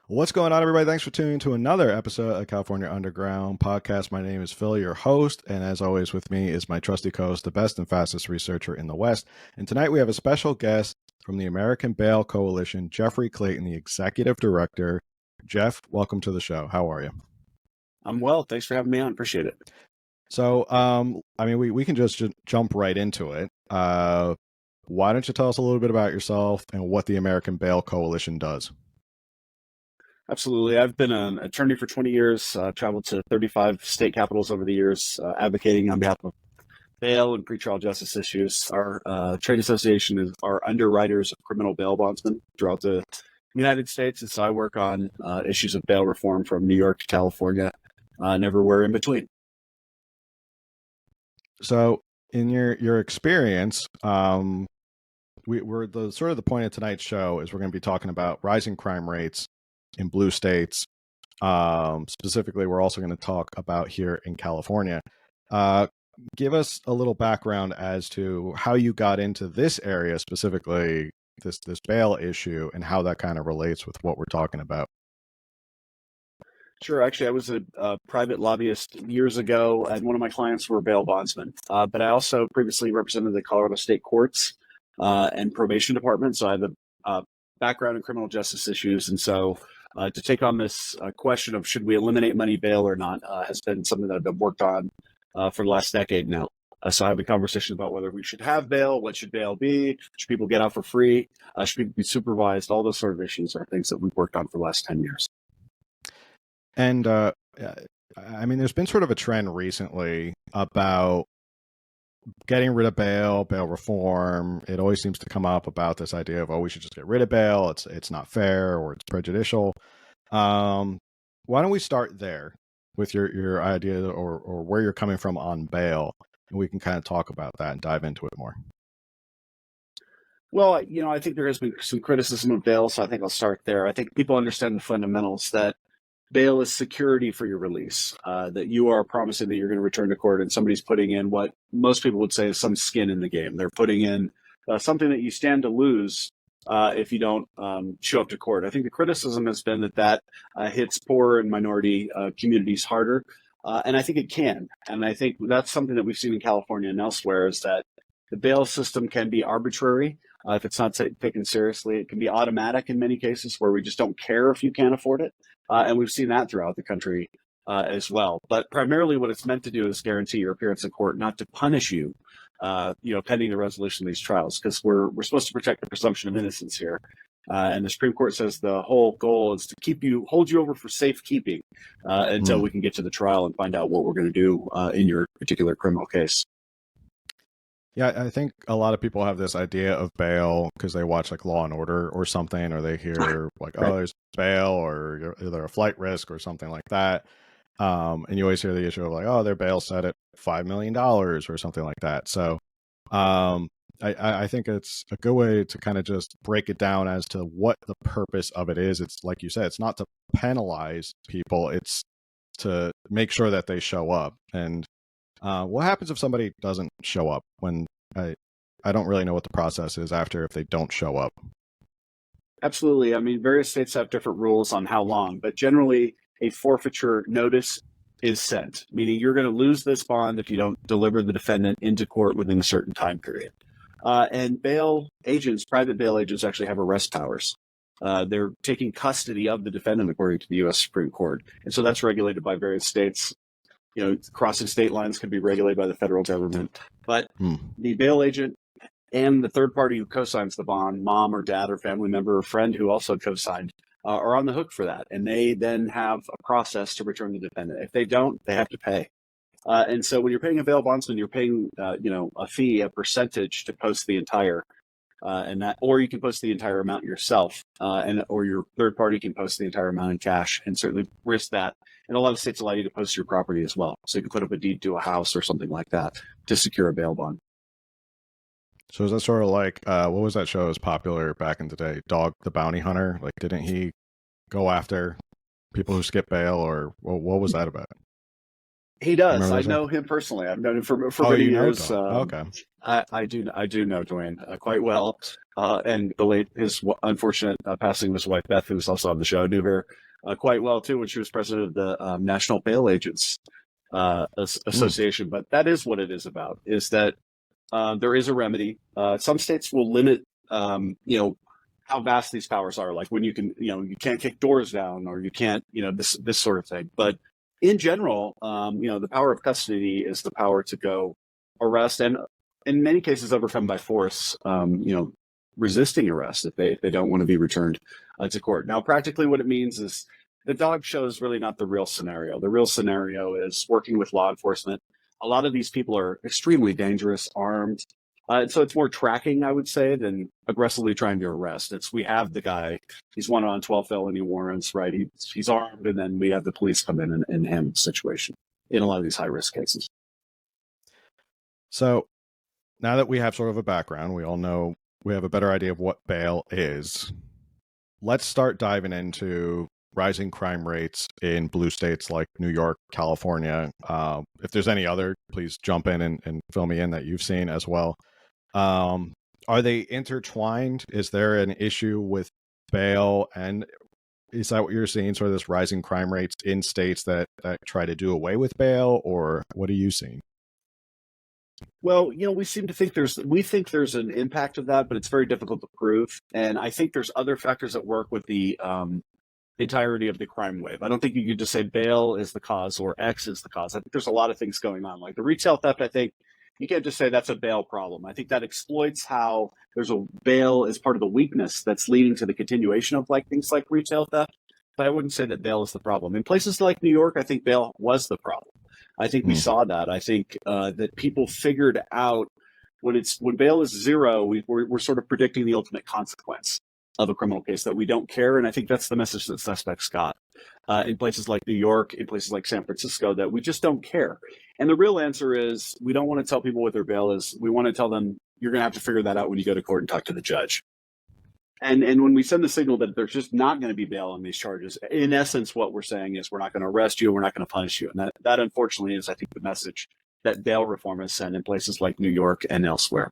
What's going on, everybody? Thanks for tuning to another episode of California Underground Podcast. My name is Phil, your host, and as always, with me is my trusty co-host, the best and fastest researcher in the West. And tonight we have a special guest from the American Bail Coalition, Jeffrey Clayton, the executive director. Jeff, welcome to the show. How are you? I'm well. Thanks for having me on. Appreciate it. So, we can just jump right into it. Why don't you tell us a little bit about yourself and what the American Bail Coalition does? Absolutely. I've been an attorney for 20 years, traveled to 35 state capitals over the years, advocating on behalf of bail and pretrial justice issues. Our trade association is our underwriters of criminal bail bondsmen throughout the United States. And so I work on issues of bail reform from New York to California and everywhere in between. So, in your experience, we're the point of tonight's show is we're going to be talking about rising crime rates in blue states. Specifically, we're also going to talk about here in California. Give us a little background as to how you got into this area, specifically this bail issue, and how that kind of relates with what we're talking about. Sure. Actually, I was a private lobbyist years ago, and one of my clients were bail bondsmen. But I also previously represented the Colorado State Courts and probation department. So I have a background in criminal justice issues. And so to take on this question of should we eliminate money bail or not has been something that I've worked on for the last decade now. So I have a conversation about whether we should have bail, what should bail be, should people get out for free, should people be supervised, all those sort of issues are things that we've worked on for the last 10 years. And there's been sort of a trend recently about getting rid of bail reform. It always seems to come up about this idea of, we should just get rid of bail. It's not fair or it's prejudicial. Why don't we start there with your idea or where you're coming from on bail, and we can kind of talk about that and dive into it more. Well, I think there has been some criticism of bail, so I think I'll start there. I think people understand the fundamentals that bail is security for your release, that you are promising that you're going to return to court, and somebody's putting in what most people would say is some skin in the game. They're putting in something that you stand to lose if you don't show up to court. I think the criticism has been that hits poor and minority communities harder, and I think it can. And I think that's something that we've seen in California and elsewhere, is that the bail system can be arbitrary. If it's not taken seriously, it can be automatic in many cases where we just don't care if you can't afford it. And we've seen that throughout the country as well. But primarily what it's meant to do is guarantee your appearance in court, not to punish you, pending the resolution of these trials, because we're supposed to protect the presumption of innocence here. And the Supreme Court says the whole goal is to hold you over for safekeeping until we can get to the trial and find out what we're going to do in your particular criminal case. Yeah, I think a lot of people have this idea of bail because they watch like Law and Order or something, or they hear like, right, there's bail, or they're a flight risk or something like that. And you always hear the issue of like, their bail set at $5 million or something like that. So I think it's a good way to kind of just break it down as to what the purpose of it is. It's like you said, it's not to penalize people. It's to make sure that they show up. And what happens if somebody doesn't show up? When I don't really know what the process is after if they don't show up. Absolutely. I mean, various states have different rules on how long, but generally a forfeiture notice is sent, meaning you're going to lose this bond if you don't deliver the defendant into court within a certain time period. And bail agents, private bail agents, actually have arrest powers. They're taking custody of the defendant according to the U.S. Supreme Court. And so that's regulated by various states. Crossing state lines can be regulated by the federal government. But the bail agent and the third party who co-signs the bond, mom or dad or family member or friend who also co-signed, are on the hook for that. And they then have a process to return the defendant. If they don't, they have to pay. And so when you're paying a bail bondsman, you're paying a fee, a percentage to post the entire or you can post the entire amount yourself, or your third party can post the entire amount in cash, and certainly risk that. And a lot of states allow you to post your property as well. So you can put up a deed to a house or something like that to secure a bail bond. So is that sort of like, what was that show that was popular back in the day? Dog the Bounty Hunter? Like, didn't he go after people who skip bail, or what was that about? He does. Remember I this guy? know him personally. I've known him for Oh, many you know years. Dwayne. Okay. I do know Dwayne quite well, and his unfortunate passing of his wife Beth, who's also on the show, I knew her quite well too when she was president of the National Bail Agents Hmm. Association. But that is what it is about: is that there is a remedy. Some states will limit, how vast these powers are. Like when you can, you can't kick doors down, or you can't, this sort of thing. But in general, the power of custody is the power to go arrest, and in many cases overcome by force. Resisting arrest if they don't want to be returned to court. Now, practically, what it means is the dog show is really not the real scenario. The real scenario is working with law enforcement. A lot of these people are extremely dangerous, armed. So it's more tracking, I would say, than aggressively trying to arrest. We have the guy, he's wanted on 12 felony warrants, right? He's armed, and then we have the police come in and handle the situation in a lot of these high risk cases. So now that we have sort of a background, we all know we have a better idea of what bail is. Let's start diving into rising crime rates in blue states like New York, California. If there's any other, please jump in and fill me in that you've seen as well. Are they intertwined? Is there an issue with bail? And is that what you're seeing, sort of this rising crime rates in states that try to do away with bail? Or what are you seeing? Well, we seem to think we think there's an impact of that, but it's very difficult to prove. And I think there's other factors at work with the entirety of the crime wave. I don't think you could just say bail is the cause or X is the cause. I think there's a lot of things going on. Like the retail theft, I think you can't just say that's a bail problem. I think that exploits how there's a bail as part of the weakness that's leading to the continuation of things like retail theft. But I wouldn't say that bail is the problem. In places like New York, I think bail was the problem. I think we saw that. I think that people figured out when bail is zero, we're sort of predicting the ultimate consequence of a criminal case, that we don't care. And I think that's the message that suspects got in places like New York, in places like San Francisco, that we just don't care. And the real answer is we don't want to tell people what their bail is. We want to tell them you're going to have to figure that out when you go to court and talk to the judge. And when we send the signal that there's just not going to be bail on these charges, in essence, what we're saying is we're not going to arrest you, we're not going to punish you. And that unfortunately is, I think, the message that bail reform has sent in places like New York and elsewhere.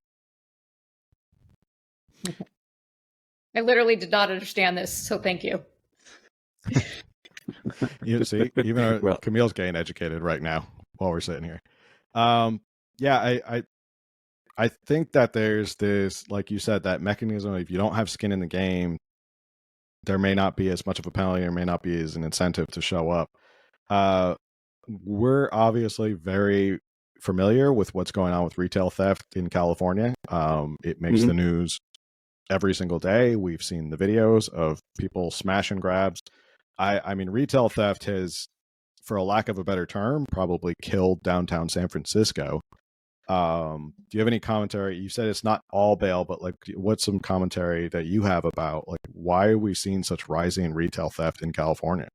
I literally did not understand this, so thank you. You see, even Camille's getting educated right now while we're sitting here. I think that there's this, like you said, that mechanism. If you don't have skin in the game, there may not be as much of a penalty, or may not be as an incentive to show up. We're obviously very familiar with what's going on with retail theft in California. It makes the news every single day. We've seen the videos of people smash and grabs. I mean, retail theft has, for a lack of a better term, probably killed downtown San Francisco. Do you have any commentary? You said it's not all bail, but what's some commentary that you have about why are we seeing such rising retail theft in California?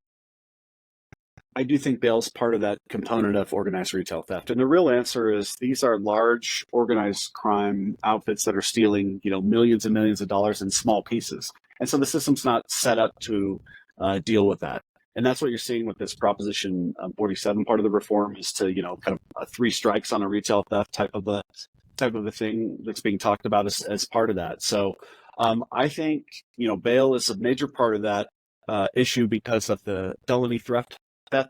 I do think bail is part of that component of organized retail theft. And the real answer is these are large organized crime outfits that are stealing, millions and millions of dollars in small pieces. And so the system's not set up to deal with that. And that's what you're seeing with this Proposition 47 part of the reform, is to, kind of 3 strikes on a retail theft type of a thing that's being talked about as part of that. So I think, bail is a major part of that issue because of the felony theft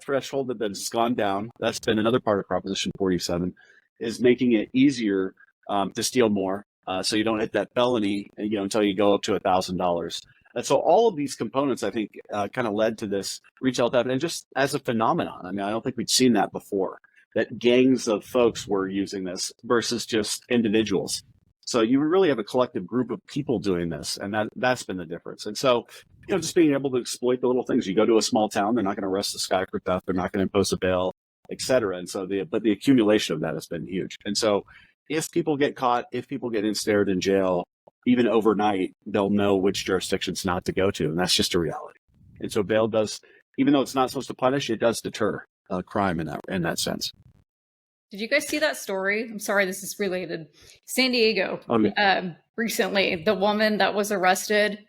threshold that has gone down. That's been another part of Proposition 47, is making it easier to steal more. So you don't hit that felony, until you go up to $1,000. And so all of these components, I think, kind of led to this retail theft, and just as a phenomenon. I mean, I don't think we'd seen that before, that gangs of folks were using this versus just individuals. So you really have a collective group of people doing this, and that's been the difference. And so, just being able to exploit the little things. You go to a small town, they're not going to arrest this guy for theft, they're not going to impose a bail, et cetera. And so the accumulation of that has been huge. And so if people get caught, if people get ensnared in jail, even overnight, they'll know which jurisdictions not to go to. And that's just a reality. And so bail does, even though it's not supposed to punish, it does deter crime in that sense. Did you guys see that story? I'm sorry, this is related. San Diego, recently, the woman that was arrested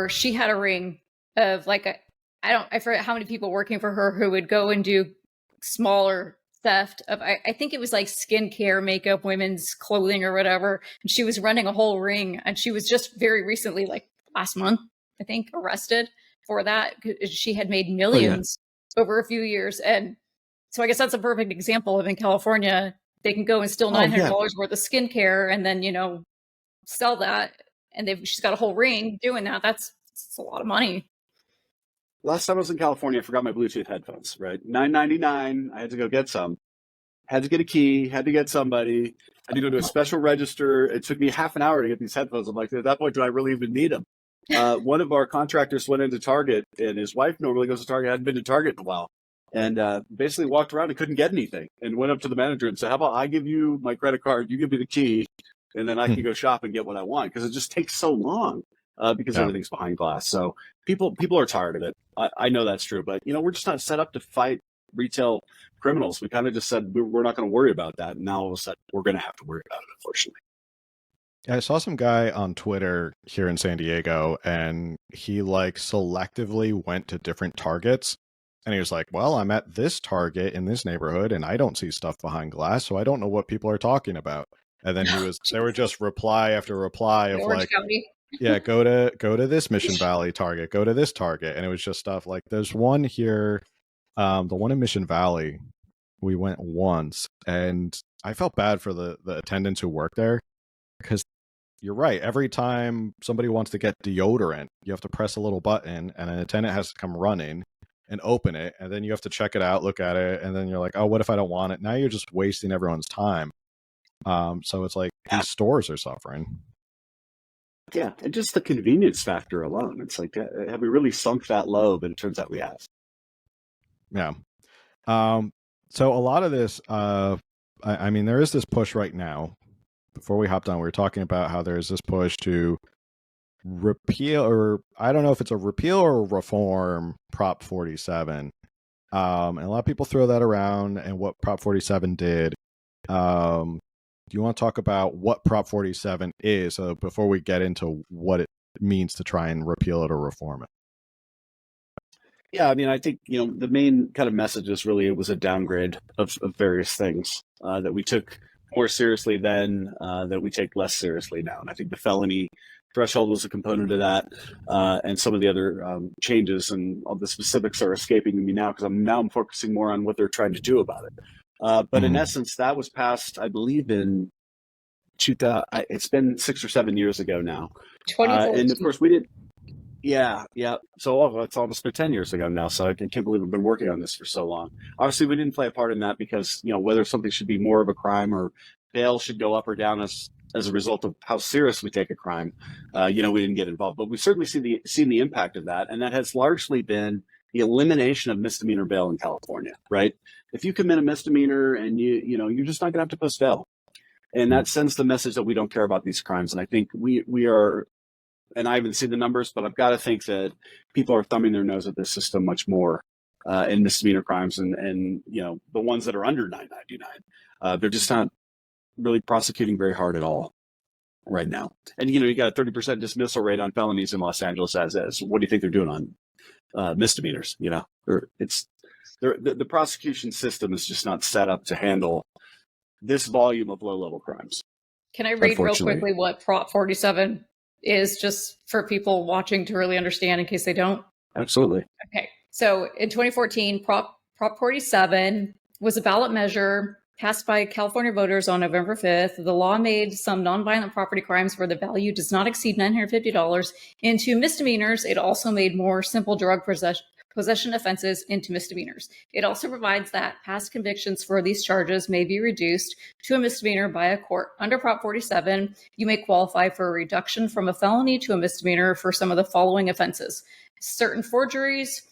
she had a ring of I forget how many people working for her who would go and do smaller theft of, I think it was like skincare, makeup, women's clothing or whatever. And she was running a whole ring, and she was just very recently, like last month, I think, arrested for that. She had made millions over a few years. And so I guess that's a perfect example of, in California, they can go and steal $900 worth of skincare and then, sell that. And she's got a whole ring doing that. That's a lot of money. Last time I was in California, I forgot my Bluetooth headphones, right? $9.99. I had to go get some. Had to get a key, had to get somebody. I had to go to a special register. It took me half an hour to get these headphones. I'm like, at that point, do I really even need them? One of our contractors went into Target, and his wife normally goes to Target, hadn't been to Target in a while, and basically walked around and couldn't get anything, and went up to the manager and said, how about I give you my credit card, you give me the key, and then I can go shop and get what I want, because it just takes so long. Because everything's behind glass. So people are tired of it. I know that's true, but we're just not set up to fight retail criminals. We kind of just said we're not going to worry about that. And now all of a sudden we're going to have to worry about it, unfortunately. I saw some guy on Twitter here in San Diego, and he selectively went to different Targets. And he was like, well, I'm at this Target in this neighborhood and I don't see stuff behind glass, so I don't know what people are talking about. And then they were just reply after reply of Orange County. Yeah, go to this Mission Valley Target, go to this Target. And it was just stuff like, there's one here, the one in Mission Valley, we went once, and I felt bad for the attendants who work there, because you're right, every time somebody wants to get deodorant, you have to press a little button, and an attendant has to come running and open it, and then you have to check it out, look at it, and then you're like, oh, what if I don't want it? Now you're just wasting everyone's time. So it's like these stores are suffering. Yeah, and just the convenience factor alone. It's like, have we really sunk that low? But it turns out we have. Yeah. So a lot of this, I mean, there is this push right now. Before we hopped on, we were talking about how there's this push to repeal, or I don't know if it's a repeal or reform Prop 47. And a lot of people throw that around and what Prop 47 did. Do you want to talk about what Prop 47 is before we get into what it means to try and repeal it or reform it? Yeah, I mean, I think, the main kind of message is really it was a downgrade of various things that we took more seriously then, that we take less seriously now. And I think the felony threshold was a component of that, and some of the other changes, and all the specifics are escaping me now because I'm focusing more on what they're trying to do about it. But in essence, that was passed, I believe, in 2000. It's been 6 or 7 years ago now. 2014. And of course, we didn't. Yeah. So it's almost been 10 years ago now. So I can't believe we've been working on this for so long. Obviously, we didn't play a part in that because, whether something should be more of a crime or bail should go up or down as a result of how serious we take a crime, we didn't get involved. But we've certainly seen the impact of that. And that has largely been the elimination of misdemeanor bail in California, right? If you commit a misdemeanor and you're just not going to have to post bail. And that sends the message that we don't care about these crimes. And I think we are, and I haven't seen the numbers, but I've got to think that people are thumbing their nose at this system much more in misdemeanor crimes, and the ones that are under $9.99. They're just not really prosecuting very hard at all right now. And you got a 30% dismissal rate on felonies in Los Angeles as is. What do you think they're doing on misdemeanors? The prosecution system is just not set up to handle this volume of low-level crimes. Can I read real quickly what Prop 47 is, just for people watching to really understand in case they don't? Absolutely. Okay. So in 2014, Prop 47 was a ballot measure passed by California voters on November 5th. The law made some nonviolent property crimes where the value does not exceed $950 into misdemeanors. It also made more simple drug possession offenses into misdemeanors. It also provides that past convictions for these charges may be reduced to a misdemeanor by a court. Under Prop 47, you may qualify for a reduction from a felony to a misdemeanor for some of the following offenses: certain forgeries,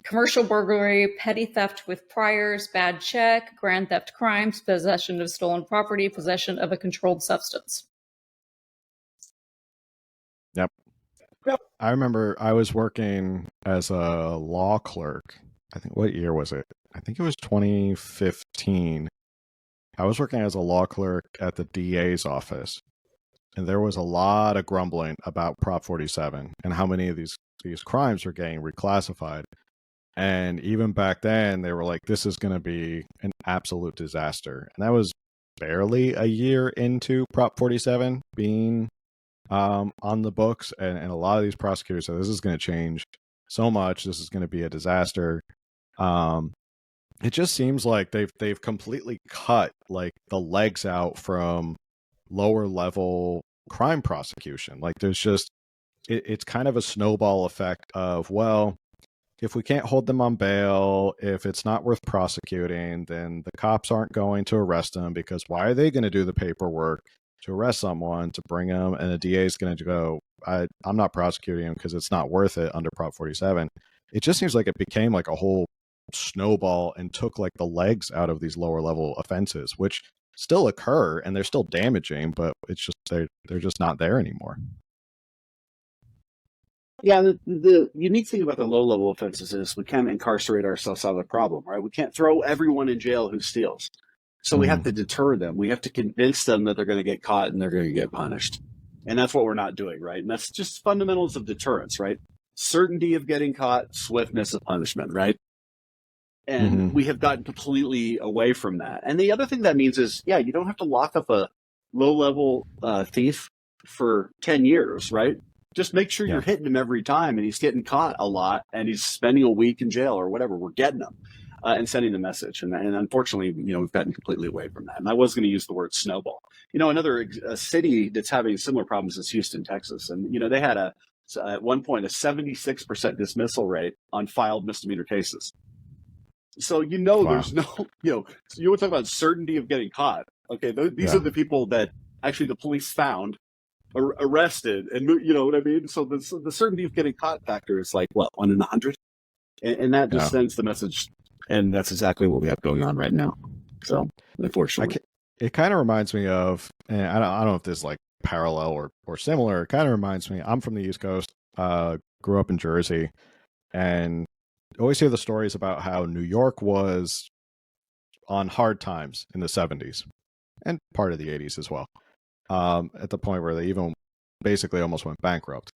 commercial burglary, petty theft with priors, bad check, grand theft crimes, possession of stolen property, possession of a controlled substance. Yep. I remember I was working as a law clerk. I think, what year was it? I think it was 2015. I was working as a law clerk at the DA's office, and there was a lot of grumbling about Prop 47 and how many of these crimes were getting reclassified. And even back then, they were like, this is going to be an absolute disaster. And that was barely a year into Prop 47 being on the books. And a lot of these prosecutors said, this is going to change so much. This is going to be a disaster. It just seems like they've completely cut like the legs out from lower level crime prosecution. Like there's just, it's kind of a snowball effect of, well, if we can't hold them on bail, if it's not worth prosecuting, then the cops aren't going to arrest them, because why are they going to do the paperwork to arrest someone, to bring them, and the DA is going to go, I'm not prosecuting him because it's not worth it under Prop 47. It just seems like it became like a whole snowball and took like the legs out of these lower level offenses, which still occur and they're still damaging, but it's just they're just not there anymore. Yeah, the unique thing about the low-level offenses is we can't incarcerate ourselves out of the problem, right? We can't throw everyone in jail who steals. So we have to deter them. We have to convince them that they're going to get caught and they're going to get punished. And that's what we're not doing, right? And that's just fundamentals of deterrence, right? Certainty of getting caught, swiftness of punishment, right? And we have gotten completely away from that. And the other thing that means is, yeah, you don't have to lock up a low-level thief for 10 years, right? Just make sure you're hitting him every time and he's getting caught a lot and he's spending a week in jail or whatever. We're getting him and sending the message. And unfortunately, we've gotten completely away from that. And I was going to use the word snowball. Another city that's having similar problems is Houston, Texas. And, they had at one point a 76% dismissal rate on filed misdemeanor cases. So, there's no, so you would talk about certainty of getting caught. Okay, these are the people that actually the police found, arrested, and you know what I mean? So the certainty of getting caught factor is like, what, 1 in 100? And that just sends the message, and that's exactly what we have going on right now. So, unfortunately. It kind of reminds me of, and I don't know if this is like parallel or similar, it kind of reminds me, I'm from the East Coast, grew up in Jersey, and always hear the stories about how New York was on hard times in the 70s and part of the 80s as well, at the point where they even basically almost went bankrupt.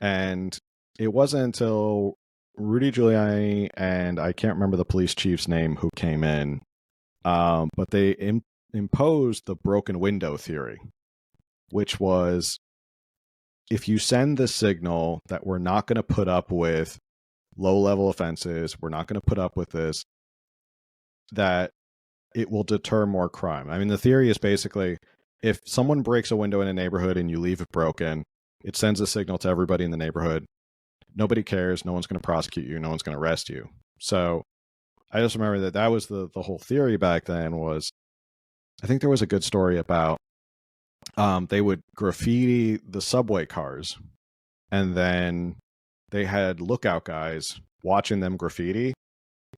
And it wasn't until Rudy Giuliani, and I can't remember the police chief's name, who came in, but they imposed the broken window theory, which was, if you send the signal that we're not going to put up with low-level offenses, we're not going to put up with this, that it will deter more crime. I mean, the theory is basically, if someone breaks a window in a neighborhood and you leave it broken, it sends a signal to everybody in the neighborhood. Nobody cares. No one's going to prosecute you. No one's going to arrest you. So I just remember that was the whole theory back then. Was, I think there was a good story about they would graffiti the subway cars, and then they had lookout guys watching them graffiti,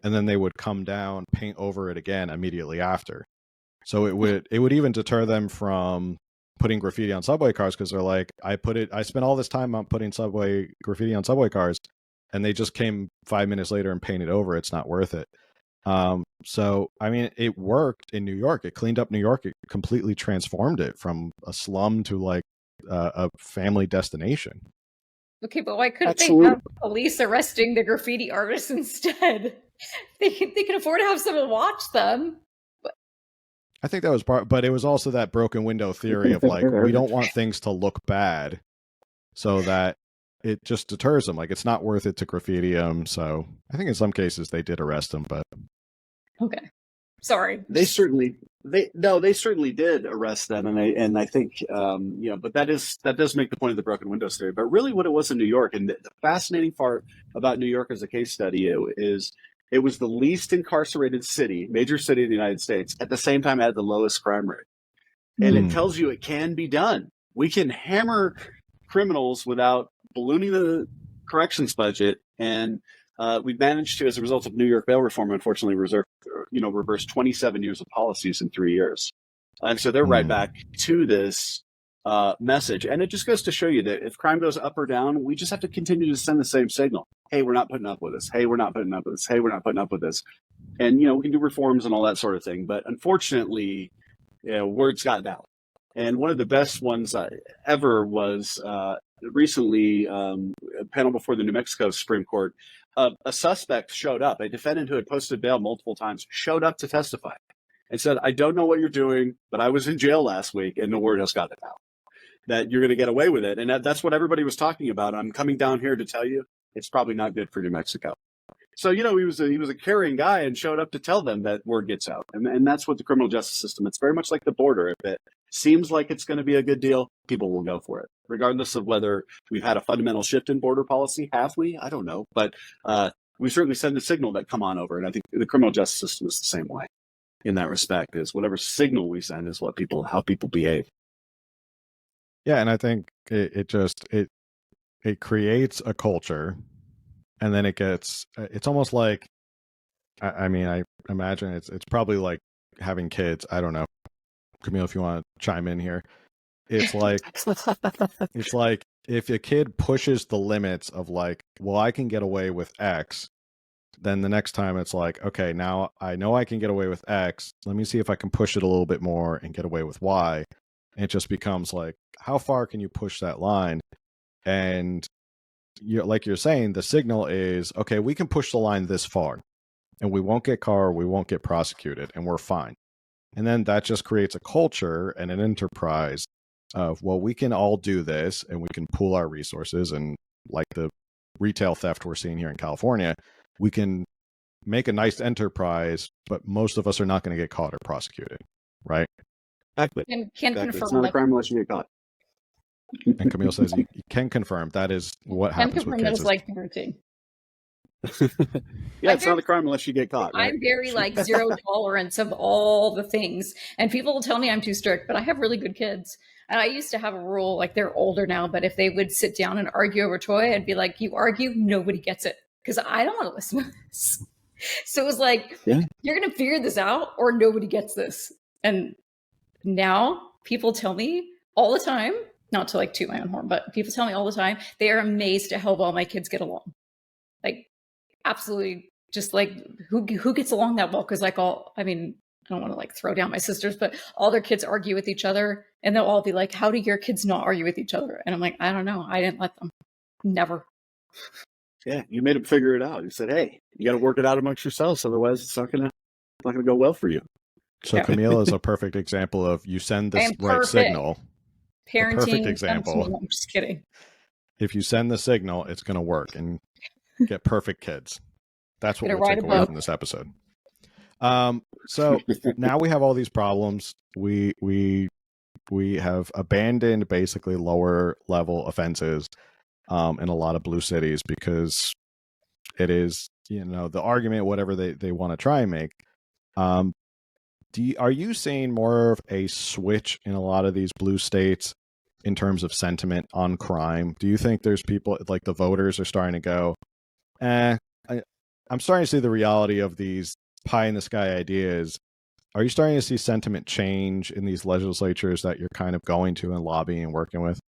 and then they would come down, paint over it again immediately after. So it would even deter them from putting graffiti on subway cars, because they're like, I spent all this time on putting graffiti on subway cars, and they just came 5 minutes later and painted over. It's not worth it. So, I mean, it worked in New York. It cleaned up New York. It completely transformed it from a slum to like a family destination. Okay, but why couldn't they have police arresting the graffiti artists instead? They can afford to have someone watch them. But I think that was part, but it was also that broken window theory of like, we don't want things to look bad, so that it just deters them. Like, it's not worth it to graffiti them. So I think in some cases they did arrest them, but okay, sorry. They certainly did arrest them, and I think but that does make the point of the broken windows theory. But really, what it was in New York, and the fascinating part about New York as a case study is it was the least incarcerated major city in the United States. At the same time, it had the lowest crime rate, and it tells you it can be done. We can hammer criminals without ballooning the corrections budget, and we've managed to, as a result of New York bail reform, unfortunately, reverse 27 years of policies in 3 years. And so they're right back to this message. And it just goes to show you that if crime goes up or down, we just have to continue to send the same signal. Hey, we're not putting up with this. Hey, we're not putting up with this. Hey, we're not putting up with this. And, we can do reforms and all that sort of thing. But unfortunately, words got out. And one of the best ones ever was recently a panel before the New Mexico Supreme Court a suspect showed up, a defendant who had posted bail multiple times, showed up to testify and said, I don't know what you're doing, but I was in jail last week and the word has gotten out that you're going to get away with it. And that's what everybody was talking about. I'm coming down here to tell you it's probably not good for New Mexico. So, he was a caring guy and showed up to tell them that word gets out. And that's what the criminal justice system, it's very much like the border. If it seems like it's going to be a good deal, people will go for it, regardless of whether we've had a fundamental shift in border policy. Have we? I don't know. But we certainly send a signal that come on over. And I think the criminal justice system is the same way in that respect, is whatever signal we send is how people behave. Yeah. And I think it creates a culture. And then it's almost like, I mean, I imagine it's probably like having kids. I don't know. Camille, if you want to chime in here. It's like if a kid pushes the limits of like, well, I can get away with X, then the next time it's like, okay, now I know I can get away with X. Let me see if I can push it a little bit more and get away with Y. And it just becomes like, how far can you push that line? And like you're saying, the signal is, okay, we can push the line this far and we won't get caught, we won't get prosecuted, and we're fine. And then that just creates a culture and an enterprise of, well, we can all do this and we can pool our resources. And like the retail theft we're seeing here in California, we can make a nice enterprise, but most of us are not going to get caught or prosecuted, right? Exactly. And can confirm it's not a crime unless you get caught. And Camille says you can confirm that is what happens with kids. That is like parenting. Yeah, it's not a crime unless you get caught. Right? I'm very like zero tolerance of all the things. And people will tell me I'm too strict, but I have really good kids. And I used to have a rule, like they're older now, but if they would sit down and argue over toy, I'd be like, you argue, nobody gets it. Because I don't want to listen to this. So it was like, you're going to figure this out or nobody gets this. And now people tell me all the time, not to like toot my own horn, but people tell me all the time, they are amazed at how well my kids get along. Like, absolutely, just like who gets along that well? Because like I don't want to like throw down my sisters, but all their kids argue with each other and they'll all be like, how do your kids not argue with each other? And I'm like, I don't know. I didn't let them. Never. Yeah, you made them figure it out. You said, hey, you got to work it out amongst yourselves. Otherwise, it's not gonna go well for you. So Camille is a perfect example of you send this right signal. Parenting. Perfect example. I'm just kidding. If you send the signal, it's going to work and get perfect kids. That's what we'll take away from this episode. So now we have all these problems. We have abandoned basically lower level offenses in a lot of blue cities because it is, the argument, whatever they want to try and make. Are you seeing more of a switch in a lot of these blue states in terms of sentiment on crime? Do you think there's people like the voters are starting to go, I'm starting to see the reality of these pie in the sky ideas. Are you starting to see sentiment change in these legislatures that you're kind of going to and lobbying and working with?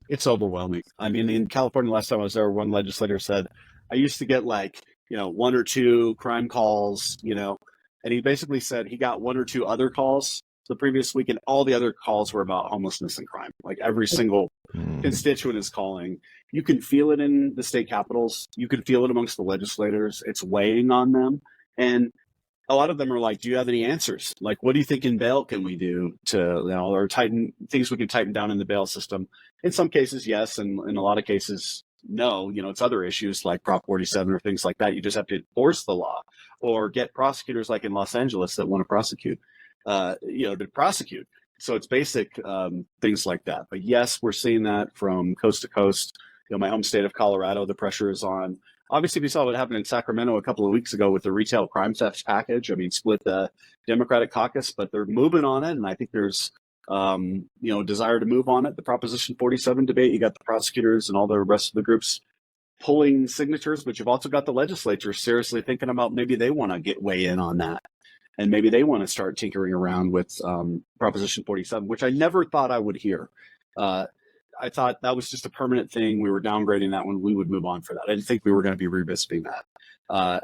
It's overwhelming. I mean, in California, last time I was there, one legislator said, I used to get like, one or two crime calls, and he basically said he got one or two other calls the previous week, and all the other calls were about homelessness and crime. Like every single constituent is calling. You can feel it in the state capitals. You can feel it amongst the legislators. It's weighing on them. And a lot of them are like, do you have any answers? Like, what do you think in bail can we do to, or tighten things we can tighten down in the bail system? In some cases, yes. And in a lot of cases, no. It's other issues like Prop 47 or things like that. You just have to enforce the law or get prosecutors like in Los Angeles that want to prosecute, to prosecute. So it's basic things like that. But yes, we're seeing that from coast to coast. My home state of Colorado, the pressure is on. Obviously, we saw what happened in Sacramento a couple of weeks ago with the retail crime theft package. I mean, split the Democratic caucus, but they're moving on it. And I think there's, desire to move on it. The Proposition 47 debate, you got the prosecutors and all the rest of the groups pulling signatures, but you've also got the legislature seriously thinking about maybe they want to weigh in on that. And maybe they want to start tinkering around with Proposition 47, which I never thought I would hear. I thought that was just a permanent thing. We were downgrading that one. We would move on for that. I didn't think we were going to be revisiting that,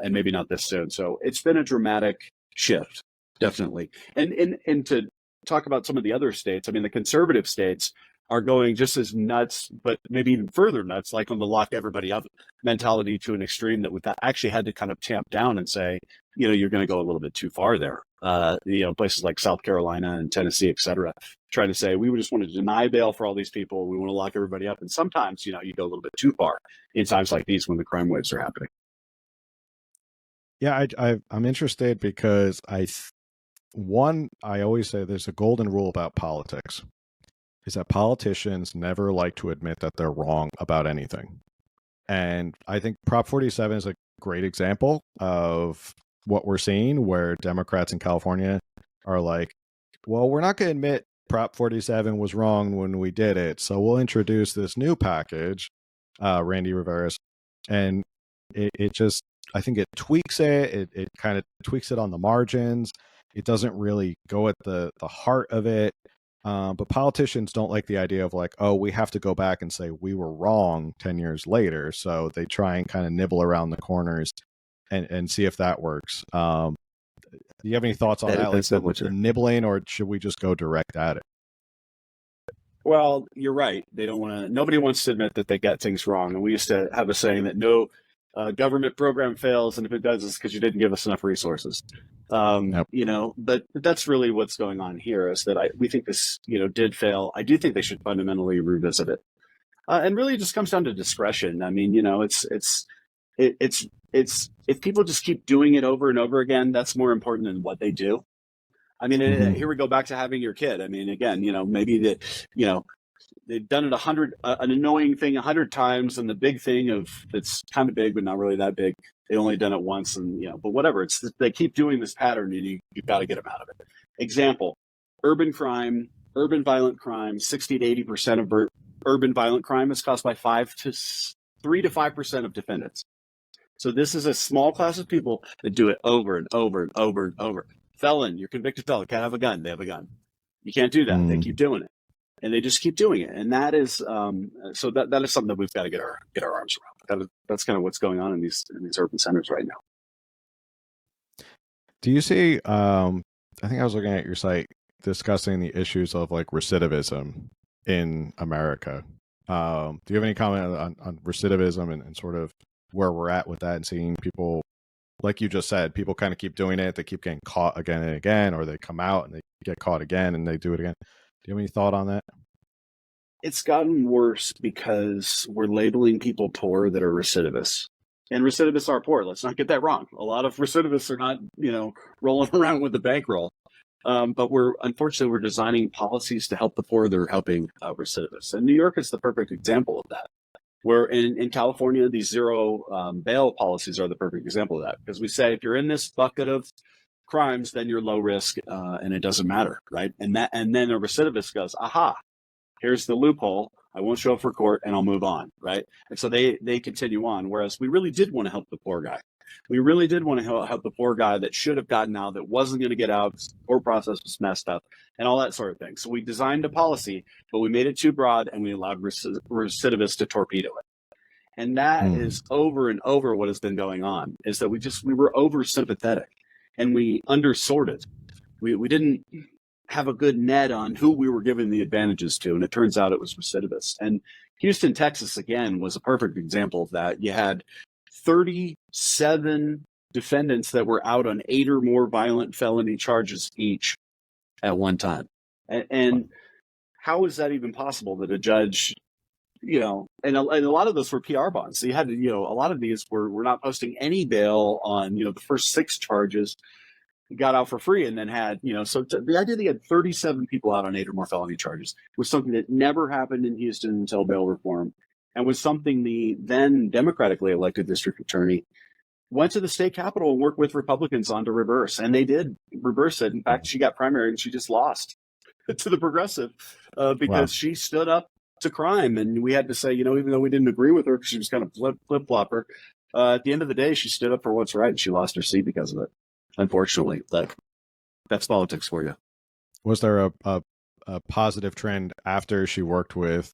and maybe not this soon. So it's been a dramatic shift, definitely. And to talk about some of the other states, I mean, the conservative states, are going just as nuts, but maybe even further nuts, like on the lock everybody up mentality to an extreme that we've actually had to kind of tamp down and say, you're going to go a little bit too far there. Places like South Carolina and Tennessee, et cetera, trying to say, we just want to deny bail for all these people. We want to lock everybody up. And sometimes, you go a little bit too far in times like these when the crime waves are happening. Yeah, I'm interested because I always say there's a golden rule about politics, is that politicians never like to admit that they're wrong about anything. And I think Prop 47 is a great example of what we're seeing, where Democrats in California are like, well, we're not going to admit Prop 47 was wrong when we did it, so we'll introduce this new package, Randy Rivera's, and it just, I think it tweaks it. It kind of tweaks it on the margins. It doesn't really go at the heart of it. But politicians don't like the idea of like, oh, we have to go back and say we were wrong 10 years later. So they try and kind of nibble around the corners and see if that works. Do you have any thoughts on that? Like the nibbling, or should we just go direct at it? Well, you're right. Nobody wants to admit that they got things wrong. And we used to have a saying that no government program fails, and if it does, it's because you didn't give us enough resources. But that's really what's going on here, is that we think this, did fail. I do think they should fundamentally revisit it. And really it just comes down to discretion. I mean, it's if people just keep doing it over and over again, that's more important than what they do. I mean, here we go back to having your kid. I mean, again, maybe they've done it an annoying thing 100 times, and the big thing that's kind of big but not really that big, they only done it once, and but whatever. They keep doing this pattern, and you've got to get them out of it. Example: urban violent crime. 60 to 80% of urban violent crime is caused by 3 to 5% of defendants. So this is a small class of people that do it over and over and over and over. Felon, you're convicted felon, can't have a gun. They have a gun. You can't do that. They keep doing it. And they just keep doing it, and that is so that is something that we've got to get our arms around. That's kind of what's going on in these urban centers right now. Do you see? I think I was looking at your site discussing the issues of like recidivism in America. Do you have any comment on recidivism and sort of where we're at with that, and seeing people, like you just said, people kind of keep doing it, they keep getting caught again and again, or they come out and they get caught again and they do it again? Do you have any thought on that? It's gotten worse because we're labeling people poor that are recidivists. And recidivists are poor. Let's not get that wrong. A lot of recidivists are not, rolling around with the bankroll. But unfortunately, we're designing policies to help the poor that are helping recidivists. And New York is the perfect example of that. Where in California, these zero bail policies are the perfect example of that. Because we say, if you're in this bucket of crimes, then you're low risk, and it doesn't matter, right? And then a recidivist goes, aha, here's the loophole. I won't show up for court, and I'll move on, right? And so they continue on. Whereas we really did want to help the poor guy. We really did want to help the poor guy that should have gotten out, that wasn't going to get out, court process was messed up, and all that sort of thing. So we designed a policy, but we made it too broad, and we allowed recidivists to torpedo it. And that is over and over what has been going on, is that we were over sympathetic. And we undersorted. We didn't have a good net on who we were giving the advantages to, and it turns out it was recidivists. And Houston, Texas, again, was a perfect example of that. You had 37 defendants that were out on 8 or more violent felony charges each at one time. And how is that even possible that a judge, and a lot of those were PR bonds. So you had to, a lot of these were not posting any bail on, the first 6 charges, got out for free, and then had, so the idea that you had 37 people out on 8 or more felony charges was something that never happened in Houston until bail reform, and was something the then democratically elected district attorney went to the state capitol and worked with Republicans on to reverse. And they did reverse it. In fact, she got primary and she just lost to the progressive because she stood up to crime. And we had to say, even though we didn't agree with her because she was kind of flip-flopper, at the end of the day, she stood up for what's right, and she lost her seat because of it. Unfortunately, that's politics for you. Was there a positive trend after she worked with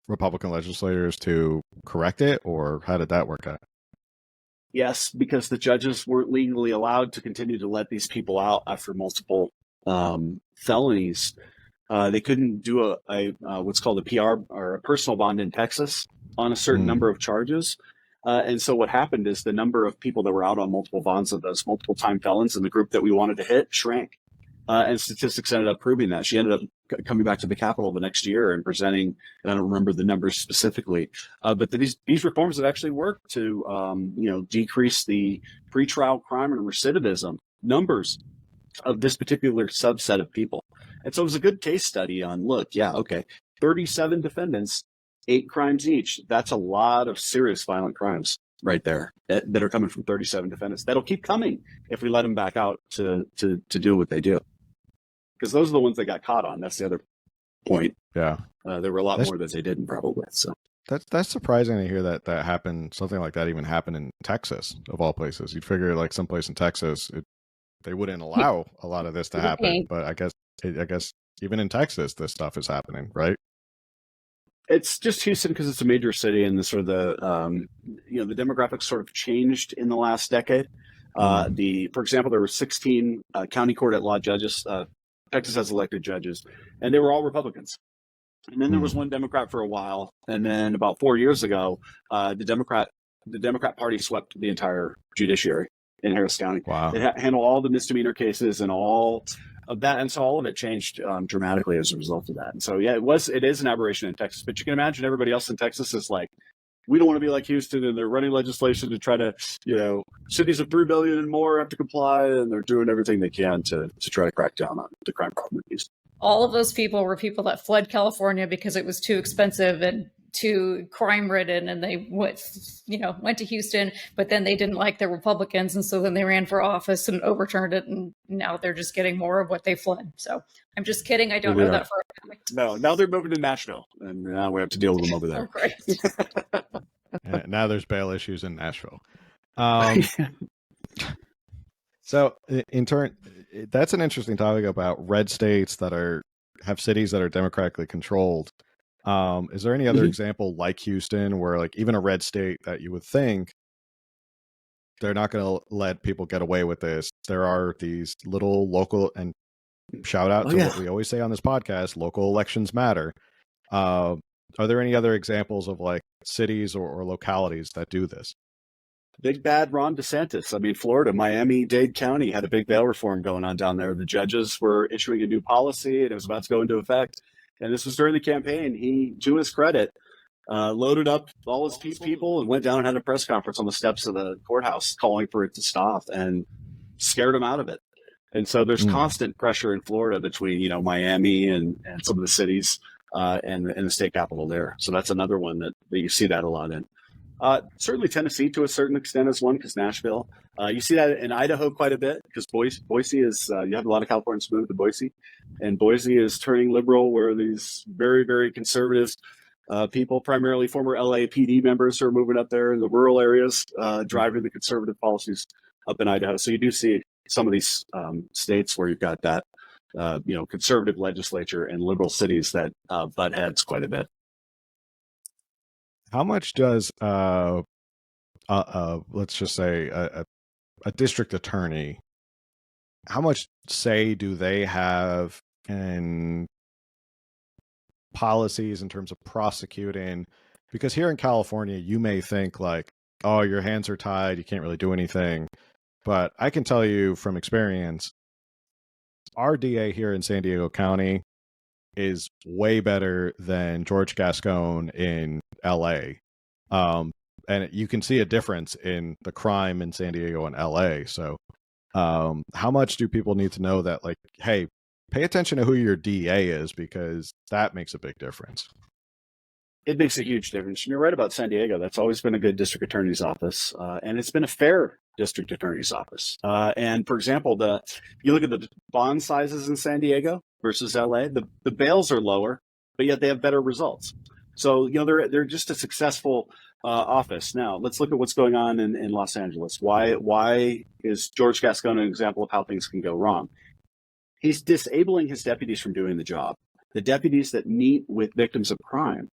Republican legislators to correct it, or how did that work out? Yes, because the judges weren't legally allowed to continue to let these people out after multiple felonies. They couldn't do a what's called a PR or a personal bond in Texas on a certain number of charges. And so what happened is the number of people that were out on multiple bonds of those multiple time felons in the group that we wanted to hit shrank. And statistics ended up proving that. She ended up coming back to the Capitol the next year and presenting, and I don't remember the numbers specifically, but these reforms have actually worked to decrease the pretrial crime and recidivism numbers of this particular subset of people. And so it was a good case study on, look, 37 defendants, 8 crimes each. That's a lot of serious violent crimes right there that are coming from 37 defendants. That'll keep coming if we let them back out to do what they do. Because those are the ones that got caught on. That's the other point. Yeah. There were a lot more that they didn't probably. So that's surprising to hear that happened. Something like that even happened in Texas, of all places. You'd figure like someplace in Texas, they wouldn't allow a lot of this to happen. But I guess even in Texas, this stuff is happening, right? It's just Houston because it's a major city, and the sort of the demographics sort of changed in the last decade. For example, there were 16 county court at law judges. Texas has elected judges, and they were all Republicans. And then there was one Democrat for a while, and then about 4 years ago, the Democrat Party swept the entire judiciary in Harris County. Wow! They handled all the misdemeanor cases and all of that, and so all of it changed dramatically as a result of that. And so it is an aberration in Texas, but you can imagine everybody else in Texas is like, we don't want to be like Houston, and they're running legislation to try to, cities of 3 billion and more have to comply, and they're doing everything they can to try to crack down on the crime problem in Houston. All of those people were people that fled California because it was too expensive and too crime ridden, and they went to Houston, but then they didn't like the Republicans, and so then they ran for office and overturned it, and now they're just getting more of what they fled. So I'm just kidding. I don't know that for a fact. No, now they're moving to Nashville, and now we have to deal with them over there. Oh, great. Now there's bail issues in Nashville. So in turn, that's an interesting topic about red states that have cities that are democratically controlled. Is there any other example like Houston where like even a red state that you would think they're not going to let people get away with this? There are these little local, and shout out to what we always say on this podcast, local elections matter. Are there any other examples of like cities or localities that do this? Big bad Ron DeSantis. I mean, Florida, Miami-Dade County had a big bail reform going on down there. The judges were issuing a new policy, and it was about to go into effect. And this was during the campaign. He, to his credit, loaded up all his people and went down and had a press conference on the steps of the courthouse calling for it to stop and scared him out of it. And so there's constant pressure in Florida between, Miami and some of the cities and the state capital there. So that's another one that you see that a lot in. Certainly Tennessee to a certain extent is one, because Nashville. You see that in Idaho quite a bit, because Boise is, you have a lot of Californians move to Boise, and Boise is turning liberal, where these very, very conservative people, primarily former LAPD members, who are moving up there in the rural areas, driving the conservative policies up in Idaho. So you do see some of these states where you've got that, conservative legislature and liberal cities that butt heads quite a bit. How much does let's just say a district attorney, how much say do they have in policies in terms of prosecuting? Because here in California, you may think like, oh, your hands are tied, you can't really do anything. But I can tell you from experience, our DA here in San Diego County is way better than George Gascon in LA. And you can see a difference in the crime in San Diego and LA. So how much do people need to know that, like, hey, pay attention to who your DA is, because that makes a big difference? It makes a huge difference. You're right about San Diego. That's always been a good district attorney's office. And it's been a fair district attorney's office. And for example, you look at the bond sizes in San Diego versus LA, the bails are lower, but yet they have better results. So, they're just a successful office. Now, let's look at what's going on in Los Angeles. Why is George Gascon an example of how things can go wrong? He's disabling his deputies from doing the job. The deputies that meet with victims of crime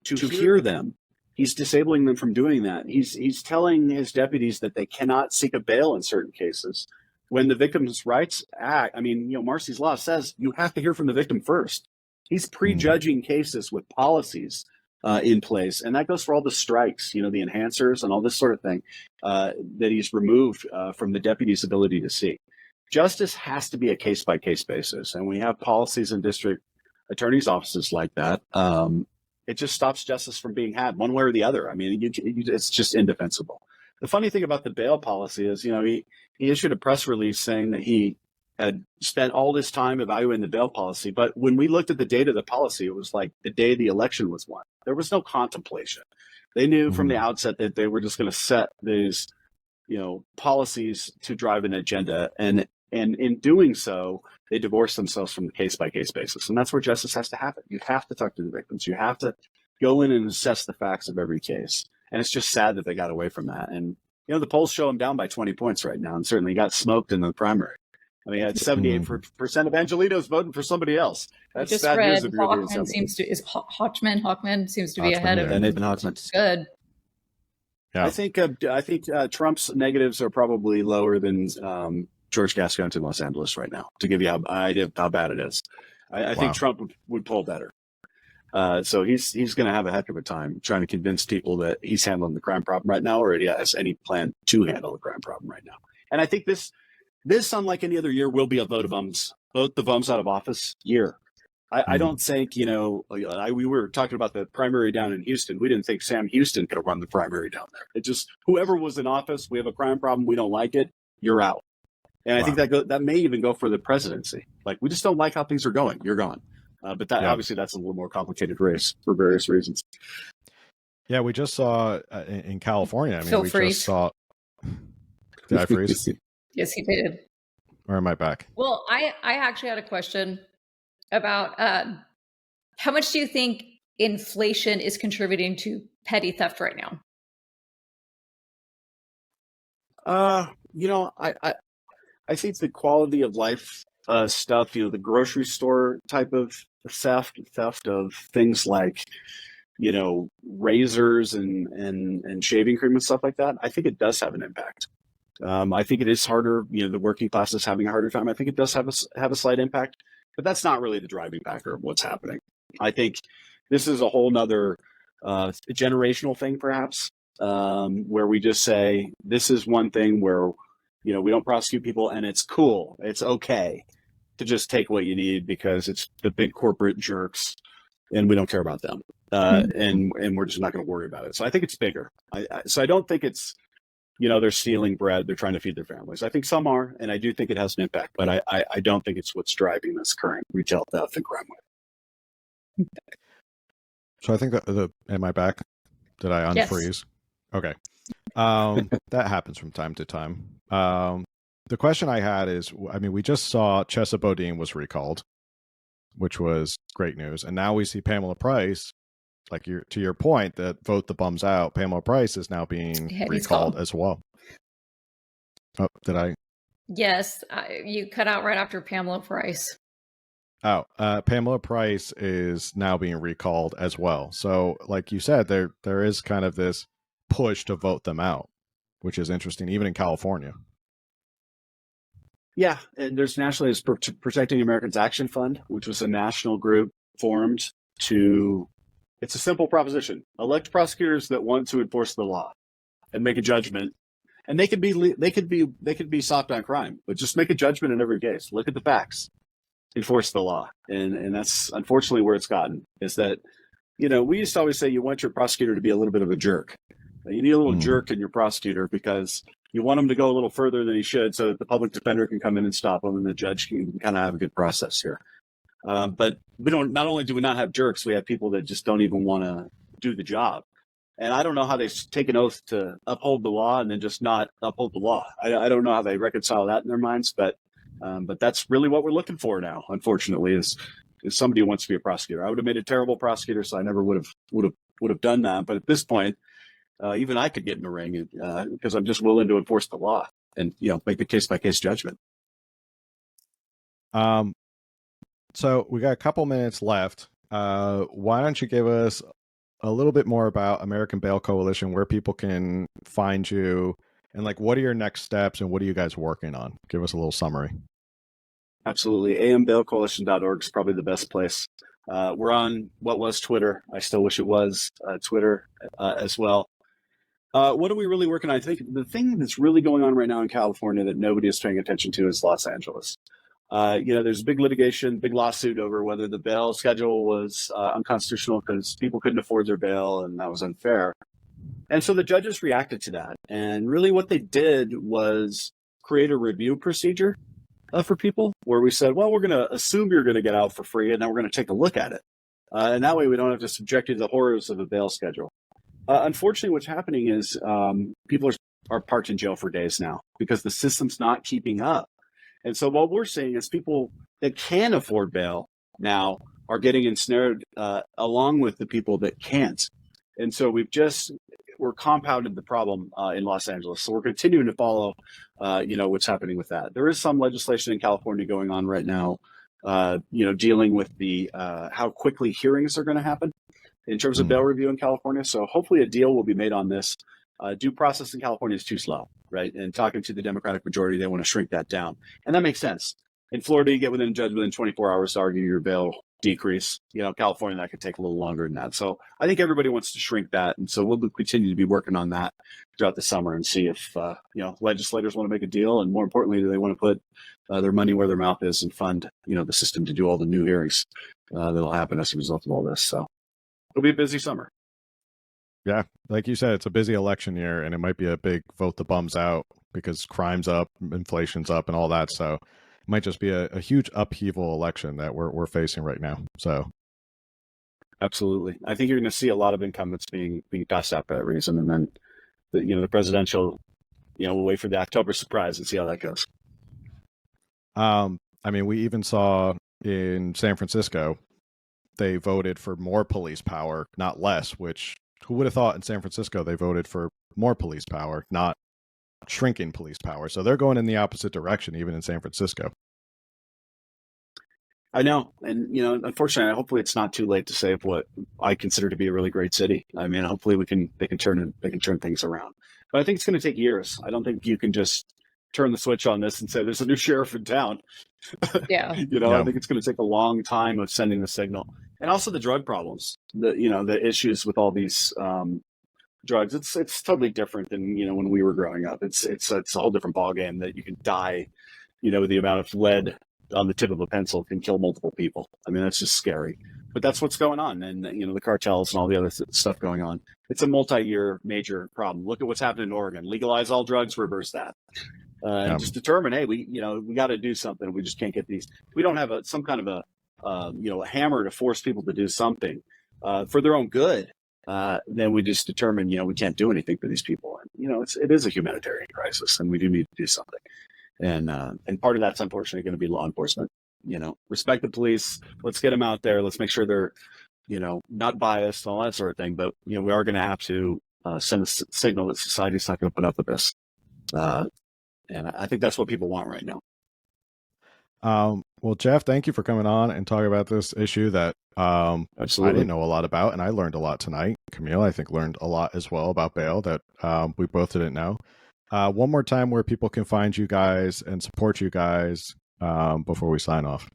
to hear them, he's disabling them from doing that. He's telling his deputies that they cannot seek a bail in certain cases. When the Victims' Rights Act, Marsy's Law says you have to hear from the victim first. He's prejudging cases with policies in place, and that goes for all the strikes, the enhancers and all this sort of thing that he's removed from the deputy's ability to see. Justice has to be a case-by-case basis, and when you have policies in district attorneys' offices like that, it just stops justice from being had one way or the other. I mean, it's just indefensible. The funny thing about the bail policy is, he issued a press release saying that he had spent all this time evaluating the bail policy, but when we looked at the date of the policy, it was like the day the election was won. There was no contemplation. They knew from the outset that they were just going to set these, policies to drive an agenda, and in doing so, they divorce themselves from the case-by-case basis. And that's where justice has to happen. You have to talk to the victims. You have to go in and assess the facts of every case. And it's just sad that they got away from that. And, the polls show him down by 20 points right now, and certainly got smoked in the primary. I mean, 78% of Angelinos voting for somebody else. That's just sad read news. Hochman seems to Hochman seems to be ahead of Nathan Hochman. Good. Yeah. I think Trump's negatives are probably lower than George Gascon in Los Angeles right now, to give you an idea of how bad it is. I think Trump would poll better. So he's going to have a heck of a time trying to convince people that he's handling the crime problem right now, or he has any plan to handle the crime problem right now. And I think this, unlike any other year, will be a vote the bums out of office year. I don't think, we were talking about the primary down in Houston. We didn't think Sam Houston could have run the primary down there. It just, whoever was in office, we have a crime problem, we don't like it, you're out. And I think that may even go for the presidency. Like, we just don't like how things are going, you're gone. But obviously that's a little more complicated race for various reasons. Yeah, we just saw in California. I mean, Freeze. just saw. Did I freeze? Yes, he did. Or am I back? Well, I actually had a question about how much do you think inflation is contributing to petty theft right now? I think the quality of life stuff, the grocery store type of theft of things like, razors and shaving cream and stuff like that. I think it does have an impact. I think it is harder. The working class is having a harder time. I think it does have a slight impact, but that's not really the driving factor of what's happening. I think this is a whole nother generational thing, perhaps, where we just say this is one thing where, we don't prosecute people and it's cool. It's okay to just take what you need because it's the big corporate jerks and we don't care about them. And we're just not going to worry about it. So I think it's bigger. So I don't think it's, they're stealing bread. They're trying to feed their families. I think some are, and I do think it has an impact, but I don't think it's what's driving this current retail theft and crime wave. So I think that am I back? Did I unfreeze? Yes. Okay. That happens from time to time. The question I had is, we just saw Chesa Boudin was recalled, which was great news. And now we see Pamela Price, to your point that vote the bums out, Pamela Price is now being recalled as well. Oh, did I? Yes, you cut out right after Pamela Price. Oh, Pamela Price is now being recalled as well. So like you said, there is kind of this push to vote them out, which is interesting, even in California. Yeah, and there's nationally this Protecting Americans Action Fund, which was a national group formed to, it's a simple proposition, elect prosecutors that want to enforce the law and make a judgment. And they could be soft on crime, but just make a judgment in every case. Look at the facts, enforce the law. And that's unfortunately where it's gotten, is that, we used to always say you want your prosecutor to be a little bit of a jerk. You need a little jerk in your prosecutor because you want him to go a little further than he should so that the public defender can come in and stop him and the judge can kind of have a good process here. But not only do we not have jerks, we have people that just don't even want to do the job. And I don't know how they take an oath to uphold the law and then just not uphold the law. I don't know how they reconcile that in their minds, but that's really what we're looking for now, unfortunately, is somebody who wants to be a prosecutor. I would have made a terrible prosecutor, so I never would have done that. But at this point, even I could get in the ring because I'm just willing to enforce the law and make a case-by-case judgment. So we got a couple minutes left. Why don't you give us a little bit more about American Bail Coalition, where people can find you, and what are your next steps and what are you guys working on? Give us a little summary. Absolutely. ambailcoalition.org is probably the best place. We're on what was Twitter. I still wish it was Twitter as well. What are we really working on? I think the thing that's really going on right now in California that nobody is paying attention to is Los Angeles. There's big litigation, big lawsuit over whether the bail schedule was unconstitutional because people couldn't afford their bail and that was unfair. And so the judges reacted to that. And really what they did was create a review procedure for people where we said, well, we're going to assume you're going to get out for free and then we're going to take a look at it. And that way we don't have to subject you to the horrors of a bail schedule. Unfortunately, what's happening is people are parked in jail for days now because the system's not keeping up. And so what we're seeing is people that can afford bail now are getting ensnared along with the people that can't. And so we're compounded the problem in Los Angeles. So we're continuing to follow, what's happening with that. There is some legislation in California going on right now, dealing with the how quickly hearings are going to happen in terms of bail review in California. So hopefully a deal will be made on this. Due process in California is too slow, right? And talking to the Democratic majority, they want to shrink that down. And that makes sense. In Florida, you get within a judge within 24 hours to argue your bail decrease. California, that could take a little longer than that. So I think everybody wants to shrink that. And so we'll continue to be working on that throughout the summer and see if, legislators want to make a deal. And more importantly, do they want to put their money where their mouth is and fund, the system to do all the new hearings that'll happen as a result of all this. So it'll be a busy summer. Yeah, like you said, it's a busy election year, and it might be a big vote the bums out because crime's up, inflation's up, and all that. So it might just be a huge upheaval election that we're facing right now. So, absolutely, I think you're going to see a lot of incumbents being tossed out for that reason, and then the presidential, we'll wait for the October surprise and see how that goes. We even saw in San Francisco, they voted for more police power, not less, which who would have thought in San Francisco they voted for more police power, not shrinking police power. So they're going in the opposite direction, even in San Francisco. I know. And, unfortunately, hopefully it's not too late to save what I consider to be a really great city. I mean, hopefully they can turn things around. But I think it's going to take years. I don't think you can just turn the switch on this and say there's a new sheriff in town. Yeah. I think it's going to take a long time of sending the signal. And also the drug problems, the issues with all these drugs. It's totally different than, when we were growing up. It's a whole different ballgame that you can die, the amount of lead on the tip of a pencil can kill multiple people. I mean, that's just scary. But that's what's going on. And, the cartels and all the other stuff going on. It's a multi-year major problem. Look at what's happened in Oregon. Legalize all drugs, reverse that. And just determine, hey, we got to do something. We just can't get these. We don't have some kind of a hammer to force people to do something for their own good. Then we just determine, we can't do anything for these people. And, it is a humanitarian crisis, and we do need to do something. And part of that's unfortunately going to be law enforcement. Respect the police. Let's get them out there. Let's make sure they're, not biased, all that sort of thing. But we are going to have to send a signal that society's not going to put up with this. And I think that's what people want right now. Well, Jeff, thank you for coming on and talking about this issue that Absolutely. I didn't know a lot about, and I learned a lot tonight. Camille, I think, learned a lot as well about bail that we both didn't know. One more time where people can find you guys and support you guys before we sign off.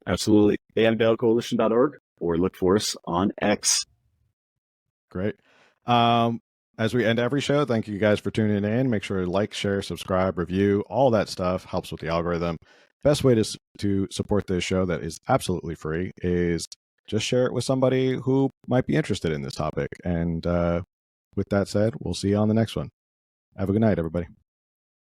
Absolutely. banbailcoalition.org or look for us on X. Great. As we end every show, thank you guys for tuning in. Make sure to like, share, subscribe, review, all that stuff helps with the algorithm. Best way to support this show that is absolutely free is just share it with somebody who might be interested in this topic. And with that said, we'll see you on the next one. Have a good night, everybody.